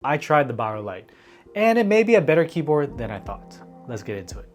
I tried the Bauer Lite, and it may be a better keyboard than I thought. Let's get into it.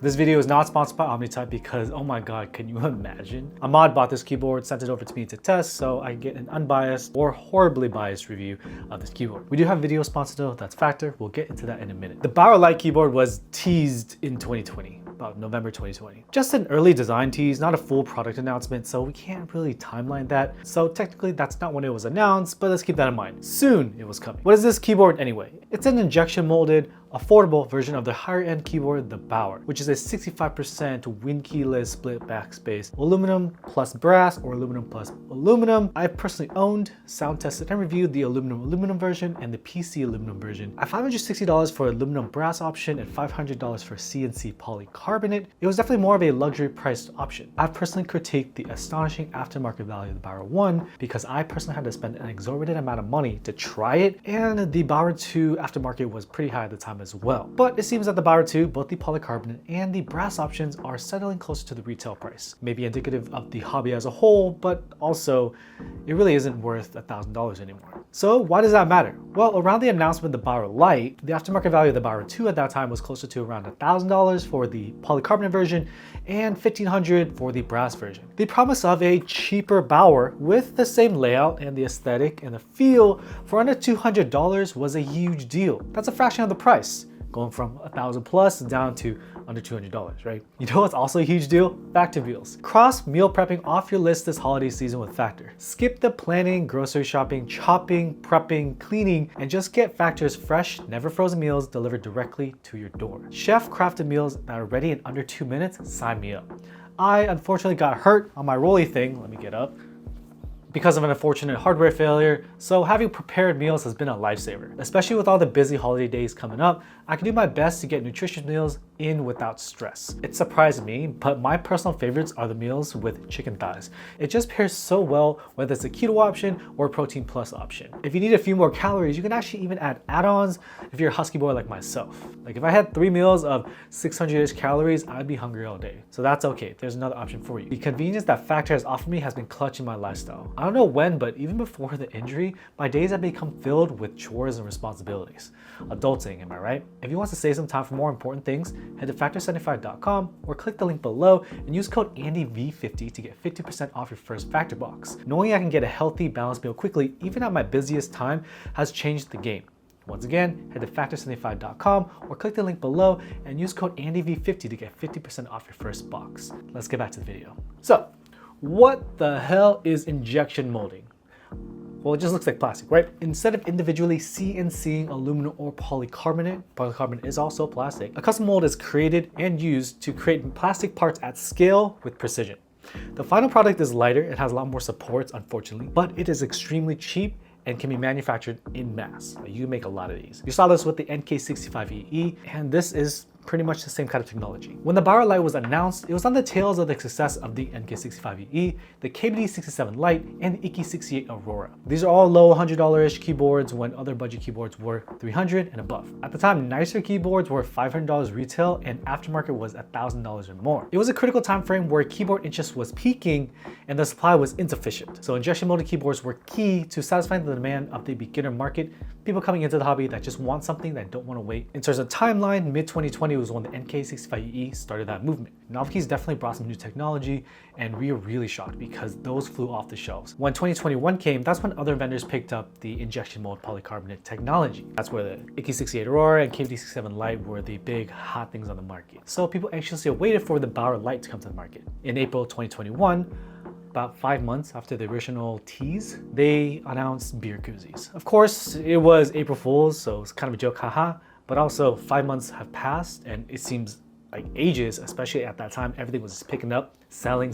This video is not sponsored by Omnitype because, oh my god, can you imagine? Ahmad bought this keyboard, sent it over to me to test so I get an unbiased or horribly biased review of this keyboard. We do have video sponsor though, that's Factor. We'll get into that in a minute. The Bauer Lite keyboard was teased in 2020. About November 2020. Just an early design tease, not a full product announcement, so we can't really timeline that. So technically that's not when it was announced, but let's keep that in mind. Soon it was coming. What is this keyboard anyway? It's an injection molded, affordable version of the higher end keyboard, the Bauer, which is a 65% wind keyless split backspace, aluminum plus brass or aluminum plus aluminum. I've personally owned, sound tested, and reviewed the aluminum version and the PC aluminum version. At $560 for aluminum brass option and $500 for CNC polycarbonate, it was definitely more of a luxury priced option. I've personally critiqued the astonishing aftermarket value of the Bauer 1 because I personally had to spend an exorbitant amount of money to try it, and the Bauer 2 aftermarket was pretty high at the time as well. But it seems that the Bauer 2, both the polycarbonate and the brass options are settling closer to the retail price. Maybe indicative of the hobby as a whole, but also it really isn't worth $1,000 anymore. So why does that matter? Well, around the announcement of the Bauer Lite, the aftermarket value of the Bauer 2 at that time was closer to around $1,000 for the polycarbonate version and $1,500 for the brass version. The promise of a cheaper Bauer with the same layout and the aesthetic and the feel for under $200 was a huge deal. That's a fraction of the price, going from $1,000 plus down to under $200, right? You know what's also a huge deal? Factor meals. Cross meal prepping off your list this holiday season with Factor. Skip the planning, grocery shopping, chopping, prepping, cleaning, and just get Factor's fresh, never frozen meals delivered directly to your door. Chef crafted meals that are ready in under 2 minutes, sign me up. I unfortunately got hurt on my rolly thing, let me get up, because of an unfortunate hardware failure, so having prepared meals has been a lifesaver. Especially with all the busy holiday days coming up, I can do my best to get nutritious meals in without stress. It surprised me, but my personal favorites are the meals with chicken thighs. It just pairs so well whether it's a keto option or a protein plus option. If you need a few more calories, you can actually even add add-ons if you're a husky boy like myself. Like if I had 3 meals of 600-ish calories, I'd be hungry all day. So that's okay, there's another option for you. The convenience that Factor has offered me has been clutch in my lifestyle. I don't know when, but even before the injury, my days have become filled with chores and responsibilities. Adulting, am I right? If you want to save some time for more important things, head to factor75.com or click the link below and use code ANDYV50 to get 50% off your first Factor box. Knowing I can get a healthy, balanced meal quickly, even at my busiest time, has changed the game. Once again, head to factor75.com or click the link below and use code ANDYV50 to get 50% off your first box. Let's get back to the video. So, what the hell is injection molding? Well, it just looks like plastic, right? Instead of individually CNCing aluminum or polycarbonate is also plastic. A custom mold is created and used to create plastic parts at scale with precision. The final product is lighter, it has a lot more supports, unfortunately, but it is extremely cheap and can be manufactured in mass. You can make a lot of these. You saw this with the NK65EE, and this is pretty much the same kind of technology. When the Bauer Lite was announced, it was on the tails of the success of the NK65EE, the KBD67 Lite, and the EK68 Aurora. These are all low $100-ish keyboards when other budget keyboards were $300 and above. At the time, nicer keyboards were $500 retail and aftermarket was $1,000 or more. It was a critical time frame where keyboard interest was peaking and the supply was insufficient. So injection molded keyboards were key to satisfying the demand of the beginner market, people coming into the hobby that just want something that don't want to wait. In terms of timeline, mid-2020 was when the NK65EE started that movement. Novelkeys definitely brought some new technology, and we were really shocked because those flew off the shelves. When 2021 came, that's when other vendors picked up the injection mold polycarbonate technology. That's where the EK68 Aurora and KBD67 Lite were the big hot things on the market. So people anxiously awaited for the Bauer Lite to come to the market. In April 2021, about 5 months after the original tease, they announced beer koozies. Of course, it was April Fool's, so it's kind of a joke, haha, but also 5 months have passed and it seems like ages, especially at that time. Everything was just picking up, selling,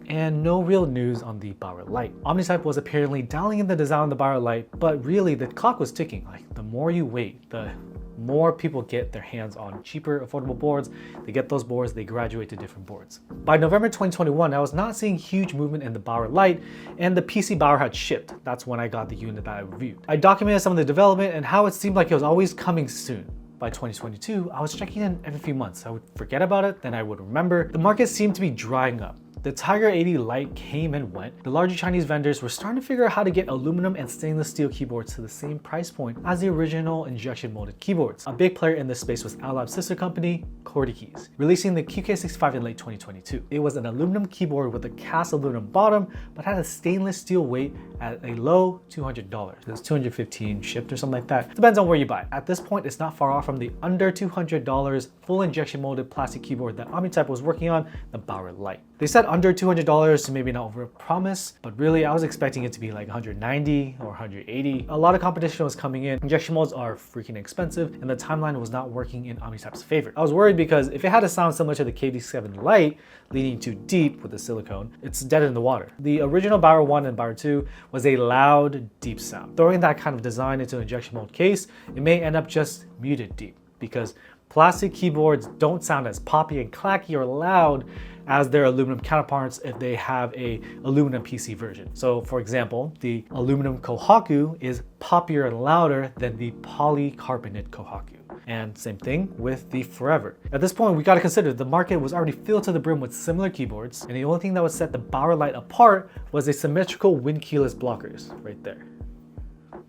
and no real news on the Bauer Lite. Omnitype was apparently dialing in the design of the Bauer Lite, but really the clock was ticking. Like the more you wait, the more people get their hands on cheaper, affordable boards. They get those boards, they graduate to different boards. By November 2021, I was not seeing huge movement in the Bauer Lite, and the PC Bauer had shipped. That's when I got the unit that I reviewed. I documented some of the development and how it seemed like it was always coming soon. By 2022, I was checking in every few months. I would forget about it, then I would remember. The market seemed to be drying up. The Tiger 80 Lite came and went. The larger Chinese vendors were starting to figure out how to get aluminum and stainless steel keyboards to the same price point as the original injection molded keyboards. A big player in this space was Alab's sister company, QWERTY, releasing the QK65 in late 2022. It was an aluminum keyboard with a cast aluminum bottom, but had a stainless steel weight at a low $200. It's $215 shipped or something like that. Depends on where you buy. At this point, it's not far off from the under $200 full injection molded plastic keyboard that Omnitype was working on, the Bauer Lite. They said under $200 to maybe not over promise, but really I was expecting it to be like 190 or 180. A lot of competition was coming in. Injection molds are freaking expensive and the timeline was not working in Omnitype's favor. I was worried because if it had a sound similar to the KD7 Lite, leaning too deep with the silicone, it's dead in the water. The original Bauer 1 and Bauer 2 was a loud, deep sound. Throwing that kind of design into an injection mold case, it may end up just muted deep because plastic keyboards don't sound as poppy and clacky or loud as their aluminum counterparts if they have a aluminum PC version. So for example, the aluminum Kohaku is poppier and louder than the polycarbonate Kohaku. And same thing with the Forever. At this point, we gotta consider the market was already filled to the brim with similar keyboards, and the only thing that would set the Bauer Lite apart was a symmetrical wind keyless blockers right there.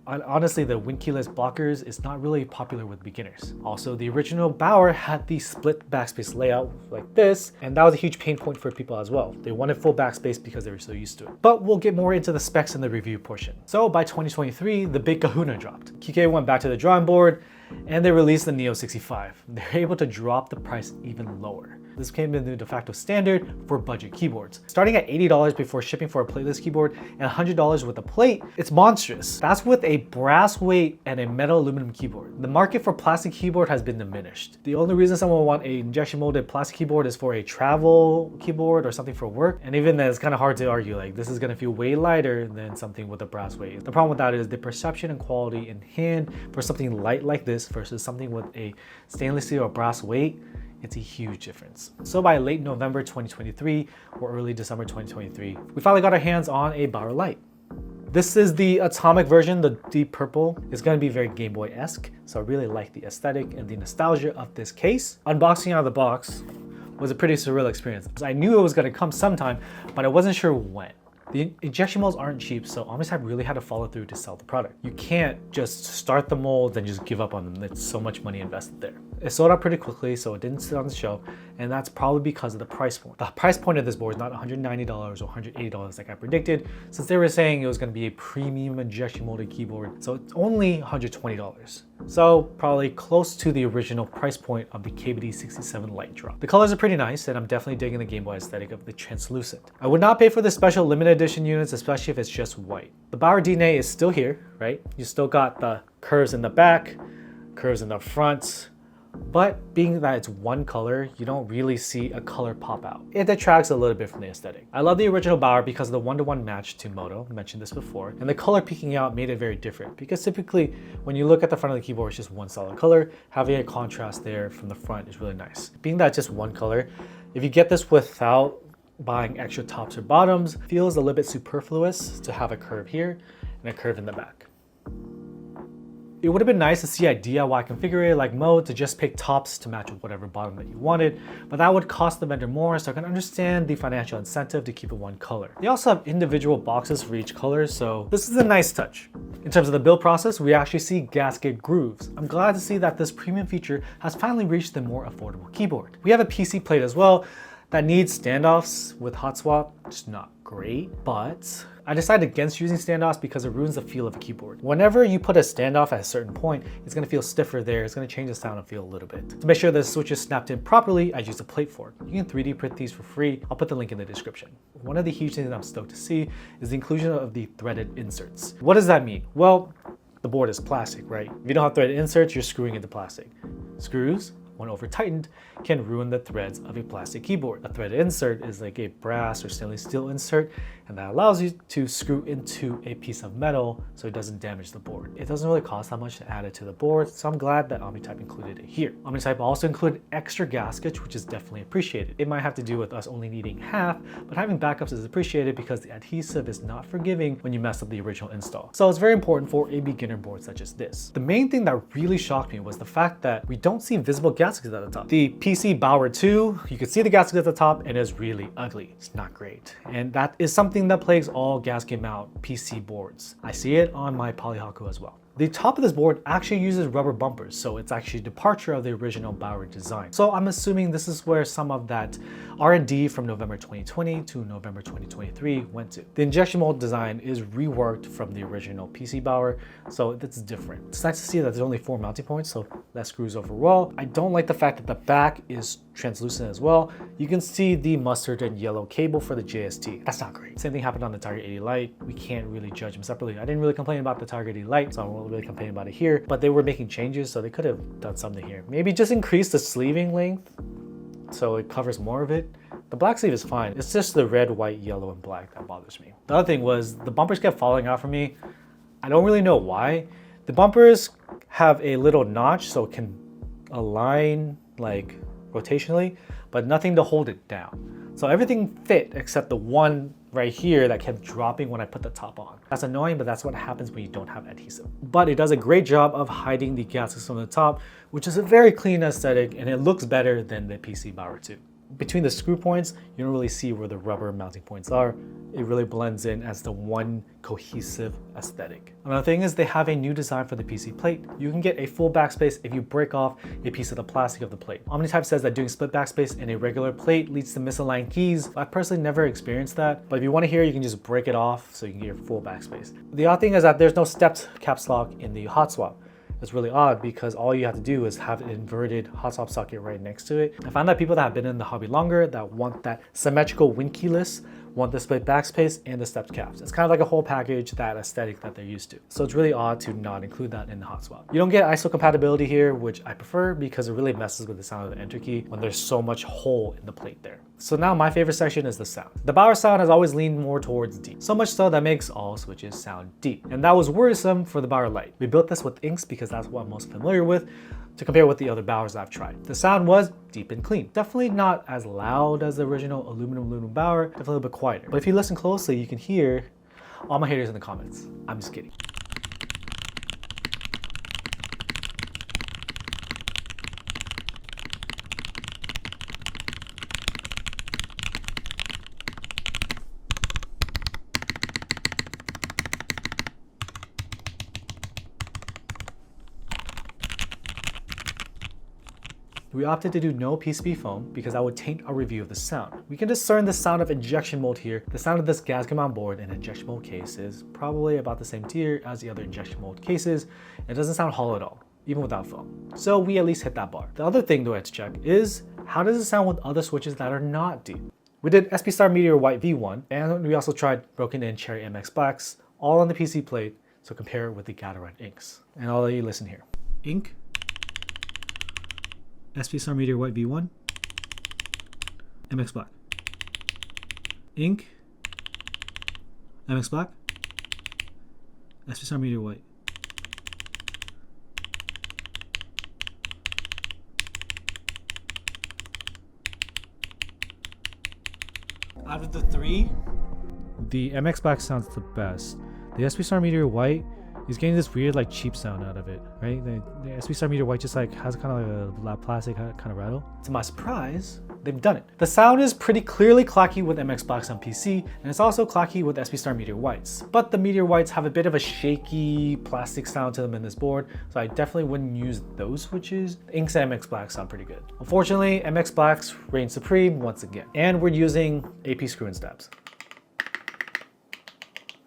Honestly, the wind keyless blockers is not really popular with beginners. Also, the original Bauer had the split backspace layout like this, and that was a huge pain point for people as well. They wanted full backspace because they were so used to it. But we'll get more into the specs in the review portion. So by 2023, the big kahuna dropped. QK went back to the drawing board and they released the Neo 65. They're able to drop the price even lower. This became the de facto standard for budget keyboards. Starting at $80 before shipping for a plateless keyboard and $100 with a plate, it's monstrous. That's with a brass weight and a metal aluminum keyboard. The market for plastic keyboard has been diminished. The only reason someone would want an injection molded plastic keyboard is for a travel keyboard or something for work. And even then, it's kind of hard to argue, like this is gonna feel way lighter than something with a brass weight. The problem with that is the perception and quality in hand for something light like this versus something with a stainless steel or brass weight, it's a huge difference. So by late November 2023 or early December 2023, we finally got our hands on a Bauer Lite. This is the atomic version, the deep purple. It's gonna be very Game Boy-esque, so I really like the aesthetic and the nostalgia of this case. Unboxing out of the box was a pretty surreal experience. I knew it was gonna come sometime, but I wasn't sure when. The injection molds aren't cheap, so Omnitype really had to follow through to sell the product. You can't just start the mold and just give up on them. There's so much money invested there. It sold out pretty quickly, so it didn't sit on the shelf, and that's probably because of the price point. The price point of this board is not $190 or $180 like I predicted, since they were saying it was gonna be a premium injection molded keyboard, so it's only $120. So probably close to the original price point of the KBD67 Lite drop. The colors are pretty nice, and I'm definitely digging the Game Boy aesthetic of the translucent. I would not pay for the special limited edition units, especially if it's just white. The Bauer DNA is still here, right? You still got the curves in the back, curves in the front, but being that it's one color, you don't really see a color pop out. It detracts a little bit from the aesthetic. I love the original Bauer because of the one-to-one match to Moto, I mentioned this before, and the color peeking out made it very different because typically when you look at the front of the keyboard, it's just one solid color. Having a contrast there from the front is really nice. Being that it's just one color, if you get this without buying extra tops or bottoms, feels a little bit superfluous to have a curve here and a curve in the back. It would have been nice to see a DIY configurator like Mo to just pick tops to match with whatever bottom that you wanted, but that would cost the vendor more, so I can understand the financial incentive to keep it one color. They also have individual boxes for each color, so this is a nice touch. In terms of the build process, we actually see gasket grooves. I'm glad to see that this premium feature has finally reached the more affordable keyboard. We have a PC plate as well that needs standoffs with hot swap. It's not great, but I decided against using standoffs because it ruins the feel of a keyboard. Whenever you put a standoff at a certain point, it's gonna feel stiffer there. It's gonna change the sound and feel a little bit. To make sure the switch is snapped in properly, I used a plate fork. You can 3D print these for free. I'll put the link in the description. One of the huge things that I'm stoked to see is the inclusion of the threaded inserts. What does that mean? Well, the board is plastic, right? If you don't have threaded inserts, you're screwing into plastic. Screws, when over tightened, can ruin the threads of a plastic keyboard. A threaded insert is like a brass or stainless steel insert, and that allows you to screw into a piece of metal so it doesn't damage the board. It doesn't really cost that much to add it to the board, so I'm glad that Omnitype included it here. Omnitype also included extra gaskets, which is definitely appreciated. It might have to do with us only needing half, but having backups is appreciated because the adhesive is not forgiving when you mess up the original install. So it's very important for a beginner board such as this. The main thing that really shocked me was the fact that we don't see visible gaskets gaskets at the top. The PC Bauer 2, you can see the gasket at the top and it's really ugly. It's not great. And that is something that plagues all gasket mount PC boards. I see it on my Polyhaku as well. The top of this board actually uses rubber bumpers, so it's actually a departure of the original Bauer design. So I'm assuming this is where some of that R&D from November 2020 to November 2023 went to. The injection mold design is reworked from the original PC Bauer, so it's different. It's nice to see that there's only 4 mounting points, so less screws overall. I don't like the fact that the back is translucent as well. You can see the mustard and yellow cable for the JST. That's not great. Same thing happened on the Tiger 80 Lite. We can't really judge them separately. I didn't really complain about the Tiger 80 Lite, so I won't really complain about it here, but they were making changes, so they could have done something here. Maybe just increase the sleeving length so it covers more of it. The black sleeve is fine. It's just the red, white, yellow, and black that bothers me. The other thing was the bumpers kept falling out for me. I don't really know why. The bumpers have a little notch so it can align like rotationally, but nothing to hold it down. So everything fit except the one right here that kept dropping when I put the top on. That's annoying, but that's what happens when you don't have adhesive. But it does a great job of hiding the gaskets from the top, which is a very clean aesthetic, and it looks better than the PC Bauer 2. Between the screw points, you don't really see where the rubber mounting points are. It really blends in as the one cohesive aesthetic. Another thing is they have a new design for the PC plate. You can get a full backspace if you break off a piece of the plastic of the plate. Omnitype says that doing split backspace in a regular plate leads to misaligned keys. I personally never experienced that, but if you want to hear, you can just break it off so you can get your full backspace. The odd thing is that there's no stepped caps lock in the hot swap. It's really odd because all you have to do is have an inverted hot swap socket right next to it. I found that people that have been in the hobby longer that want that symmetrical win keyless want the split backspace and the stepped caps. It's kind of like a whole package, that aesthetic that they're used to. So it's really odd to not include that in the hot swap. You don't get ISO compatibility here, which I prefer because it really messes with the sound of the enter key when there's so much hole in the plate there. So now my favorite section is the sound. The Bauer sound has always leaned more towards deep. So much so that makes all switches sound deep. And that was worrisome for the Bauer Lite. We built this with inks because that's what I'm most familiar with, to compare with the other Bauers I've tried. The sound was deep and clean. Definitely not as loud as the original aluminum Bauer, definitely a little bit quieter. But if you listen closely, you can hear all my haters in the comments. I'm just kidding. We opted to do no PCB foam because that would taint our review of the sound. We can discern the sound of injection mold here. The sound of this gasket mount board and injection mold case is probably about the same tier as the other injection mold cases. It doesn't sound hollow at all, even without foam. So we at least hit that bar. The other thing though I had to check is, how does it sound with other switches that are not deep? We did SP Star Meteor White V1, and we also tried Broken In Cherry MX Blacks, all on the PC plate, so compare it with the Gatorade inks. And I'll let you listen here. Ink. SP Star Meteor White V1, MX Black. Ink, MX Black, SP Star Meteor White. Out of the three, the MX Black sounds the best. The SP Star Meteor White is getting this weird like cheap sound out of it, right? The SP Star Meteor White just like has kind of like a plastic kind of rattle. To my surprise, they've done it. The sound is pretty clearly clacky with MX Blacks on PC, and it's also clacky with SP Star Meteor Whites. But the Meteor Whites have a bit of a shaky plastic sound to them in this board, so I definitely wouldn't use those switches. Inks and MX Blacks sound pretty good. Unfortunately, MX Blacks reign supreme once again, and we're using AP screw and stabs.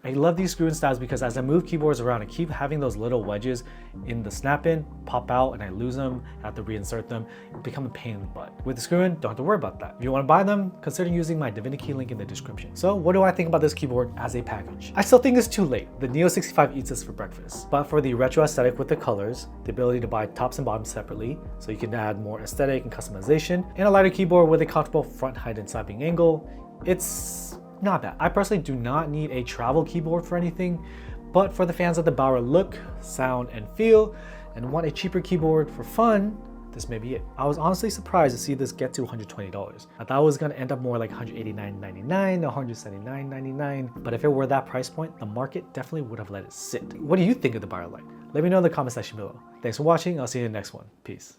I love these screw and stabs because as I move keyboards around, I keep having those little wedges in the snap-in pop out and I lose them, I have to reinsert them, it become a pain in the butt. With the screw-in, don't have to worry about that. If you want to buy them, consider using my Divinity link in the description. So what do I think about this keyboard as a package? I still think it's too late. The Neo 65 eats us for breakfast. But for the retro aesthetic with the colors, the ability to buy tops and bottoms separately, so you can add more aesthetic and customization, and a lighter keyboard with a comfortable front height and side beam angle, it's not bad. I personally do not need a travel keyboard for anything, but for the fans of the Bauer look, sound, and feel, and want a cheaper keyboard for fun, this may be it. I was honestly surprised to see this get to $120. I thought it was gonna end up more like $189.99, $179.99, but if it were that price point, the market definitely would have let it sit. What do you think of the Bauer Lite? Let me know in the comment section below. Thanks for watching, I'll see you in the next one. Peace.